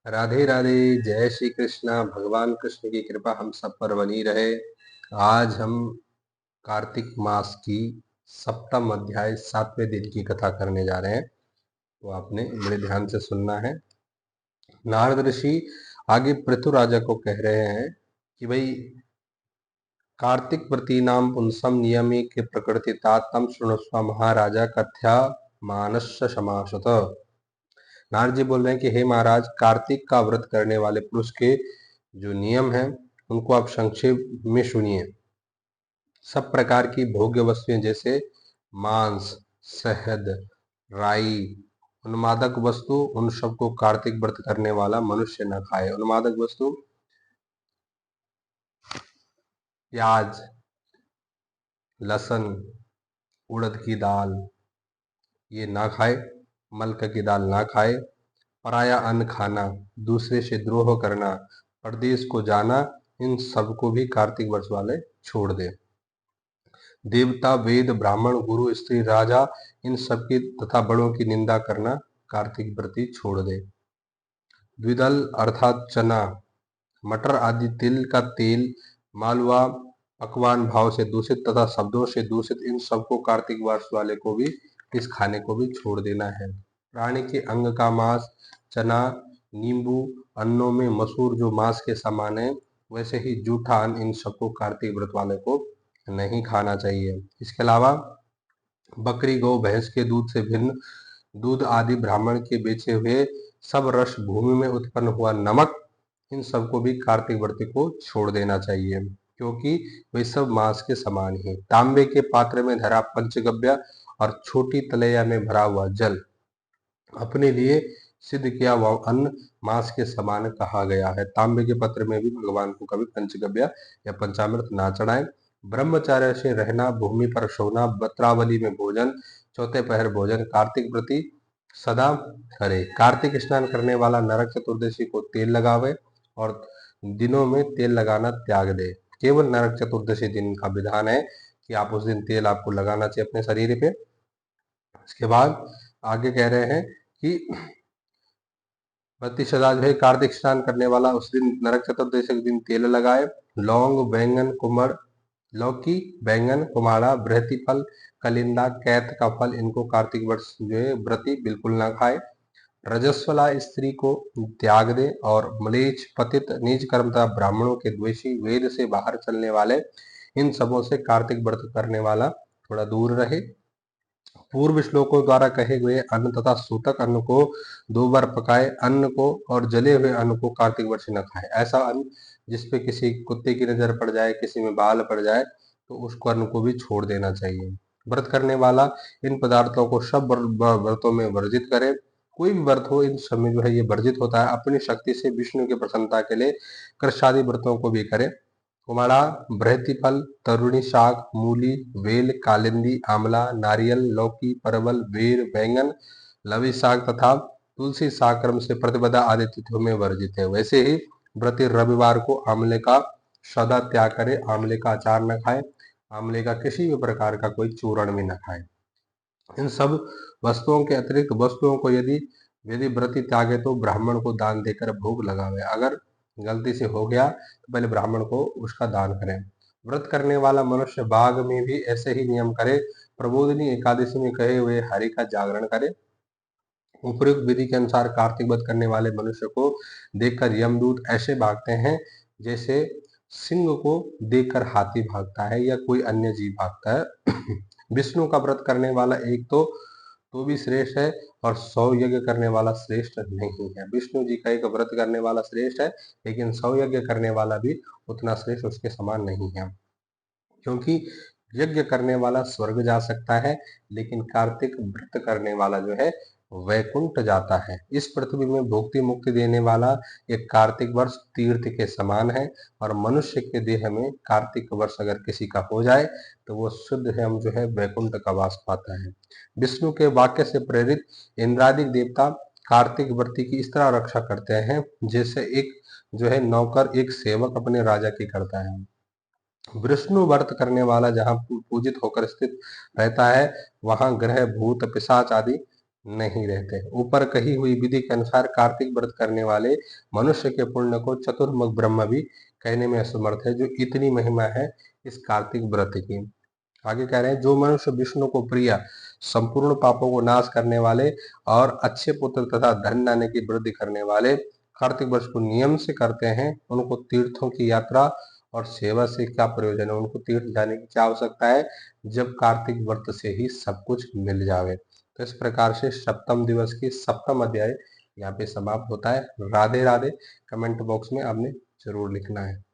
राधे राधे। जय श्री कृष्णा। भगवान कृष्ण की कृपा हम सब पर बनी रहे। आज हम कार्तिक मास की सप्तम अध्याय 7वें दिन की कथा करने जा रहे हैं, तो आपने बड़े ध्यान से सुनना है। नारद ऋषि आगे पृथु राजा को कह रहे हैं कि भाई कार्तिक व्रतीनाम पुंसम नियमे के प्रकृति तम शृणुस्व महाराजा कथ्या मानस्य समासत। नारद जी बोल रहे हैं कि हे महाराज, कार्तिक का व्रत करने वाले पुरुष के जो नियम हैं उनको आप संक्षेप में सुनिए। सब प्रकार की भोग्य वस्तुएं जैसे मांस, शहद, राई, उन्मादक वस्तु, उन सबको कार्तिक व्रत करने वाला मनुष्य न खाए। उन्मादक वस्तु प्याज, लहसुन, उड़द की दाल ये ना खाए, मलका की दाल ना खाए, पराया अन्न खाना, दूसरे से द्रोह करना, परदेश को जाना, इन सबको भी कार्तिक वर्ष वाले छोड़ दे। देवता, वेद, ब्राह्मण, गुरु, स्त्री, राजा, इन सबकी तथा बड़ों की निंदा करना कार्तिक व्रती छोड़ दे। द्विदल अर्थात चना, मटर आदि तिल का तेल, मालवा, पकवान भाव से दूषित तथा शब्दों से दूषित, इन सबको कार्तिक वर्ष वाले को भी इस खाने को भी छोड़ देना है। प्राणी के अंग का मांस, चना, नींबू, अन्नों में मसूर जो मांस के समान है, वैसे ही जूठा अन्न, इन सबको कार्तिक व्रत वाले को नहीं खाना चाहिए। इसके अलावा बकरी, गौ, भैंस के दूध से भिन्न दूध आदि, ब्राह्मण के बेचे हुए सब रस, भूमि में उत्पन्न हुआ नमक, इन सबको भी कार्तिक व्रती को छोड़ देना चाहिए, क्योंकि वे सब मांस के समान ही। तांबे के पात्र में धरा पंचगव्य और छोटी तलैया में भरा हुआ जल अपने लिए सिद्ध किया हुआ अन्न मांस के समान कहा गया है। तांबे के पत्र में भी भगवान को कभी पंचगव्य या पंचामृत ना चढ़ाएं। ब्रह्मचार्य से रहना, भूमि पर सोना, बत्रावली में भोजन, चौथे पहर भोजन कार्तिक व्रती सदा करे। कार्तिक स्नान करने वाला नरक चतुर्दशी को तेल लगावे और दिनों में तेल लगाना त्याग दे। केवल नरक चतुर्दशी दिन का विधान है कि आप उस दिन तेल आपको लगाना चाहिए अपने शरीर पे। इसके बाद आगे कह रहे हैं कि व्रती सदा जो है कार्तिक स्नान करने वाला उस दिन नरक चतुर्दशी के दिन तेल लगाए। लौंग, बैंगन, कुमड़, लौकी, बैंगन, कुमाड़ा, बृहति फल, कलिंदा, कैत का फल, इनको कार्तिक वर्ष जो है व्रती बिल्कुल ना खाए। रजस्वला स्त्री को त्याग दे और म्लेच्छ, पतित, नीच कर्म तथा ब्राह्मणों के द्वेषी, वेद से बाहर चलने वाले, इन सबों से कार्तिक व्रत करने वाला थोड़ा दूर रहे। पूर्व श्लोकों द्वारा कहे हुए अन्न तथा सूतक अन्न को 2 बार पकाए अन्न को और जले हुए अन्न को कार्तिक वर्ष न खाए। ऐसा अन्न जिसपे किसी कुत्ते की नजर पड़ जाए, किसी में बाल पड़ जाए, तो उसको अन्न को भी छोड़ देना चाहिए। व्रत करने वाला इन पदार्थों को सब व्रतों में वर्जित करे। कोई भी व्रत हो, इन सब में जो है ये वर्जित होता है। अपनी शक्ति से विष्णु की प्रसन्नता के लिए कृष्णादि व्रतों को भी करे। कुमाड़ा, बृहति फल, तरुणी शाक, मूली, वेल, कालिंदी, आंवला, नारियल, लौकी, परवल, बेर, बैंगन, लवी शाक तथा तुलसी शाक क्रम से प्रतिपदा आदि तिथियों में वर्जित है। वैसे ही व्रती रविवार को आंवले का सदा त्याग करे, आंवले का अचार न खाए, आंवले का किसी भी प्रकार का कोई चूर्ण भी न खाए। इन सब वस्तुओं के अतिरिक्त वस्तुओं को यदि यदि व्रती त्यागे तो ब्राह्मण को दान देकर भोग लगावे। अगर गलती से हो गया तो पहले ब्राह्मण को उसका दान करें। व्रत करने वाला मनुष्य बाग में भी ऐसे ही नियम करे। प्रबोधिनी एकादशी में कहे हुए हरि का जागरण करे। उपयुक्त विधि के अनुसार कार्तिक व्रत करने वाले मनुष्य को देखकर यमदूत ऐसे भागते हैं जैसे सिंह को देखकर हाथी भागता है या कोई अन्य जीव भागता है। विष्णु का व्रत करने वाला एक तो भी श्रेष्ठ है और 100 यज्ञ करने वाला श्रेष्ठ नहीं है। विष्णु जी का एक व्रत करने वाला श्रेष्ठ है, लेकिन 100 यज्ञ करने वाला भी उतना श्रेष्ठ उसके समान नहीं है, क्योंकि यज्ञ करने वाला स्वर्ग जा सकता है, लेकिन कार्तिक व्रत करने वाला जो है वैकुंठ जाता है। इस पृथ्वी में भुक्ति मुक्ति देने वाला ये कार्तिक वर्ष तीर्थ के समान है, और मनुष्य के देह में कार्तिक वर्ष अगर किसी का हो जाए तो वो शुद्ध है, हम जो है वैकुंठ का वास पाता है। विष्णु के वाक्य से प्रेरित इंद्रादिक देवता कार्तिक व्रती की इस तरह रक्षा करते हैं जैसे एक जो है नौकर एक सेवक अपने राजा की करता है। विष्णु व्रत करने वाला जहाँ पूजित होकर स्थित रहता है, वहां ग्रह, भूत, पिशाच आदि नहीं रहते। ऊपर कही हुई विधि के अनुसार कार्तिक व्रत करने वाले मनुष्य के पुण्य को चतुर्मुख ब्रह्म भी कहने में असमर्थ है। जो इतनी महिमा है इस कार्तिक व्रत की। आगे कह रहे हैं, जो मनुष्य विष्णु को प्रिय, संपूर्ण पापों को नाश करने वाले और अच्छे पुत्र तथा धन लाने की वृद्धि करने वाले कार्तिक वर्ष को नियम से करते हैं, उनको तीर्थों की यात्रा और सेवा से क्या प्रयोजन है। उनको तीर्थ जाने की क्या आवश्यकता है जब कार्तिक व्रत से ही सब कुछ मिल जावे। तो इस प्रकार से सप्तम दिवस की सप्तम अध्याय यहाँ पे समाप्त होता है। राधे राधे। कमेंट बॉक्स में आपने जरूर लिखना है।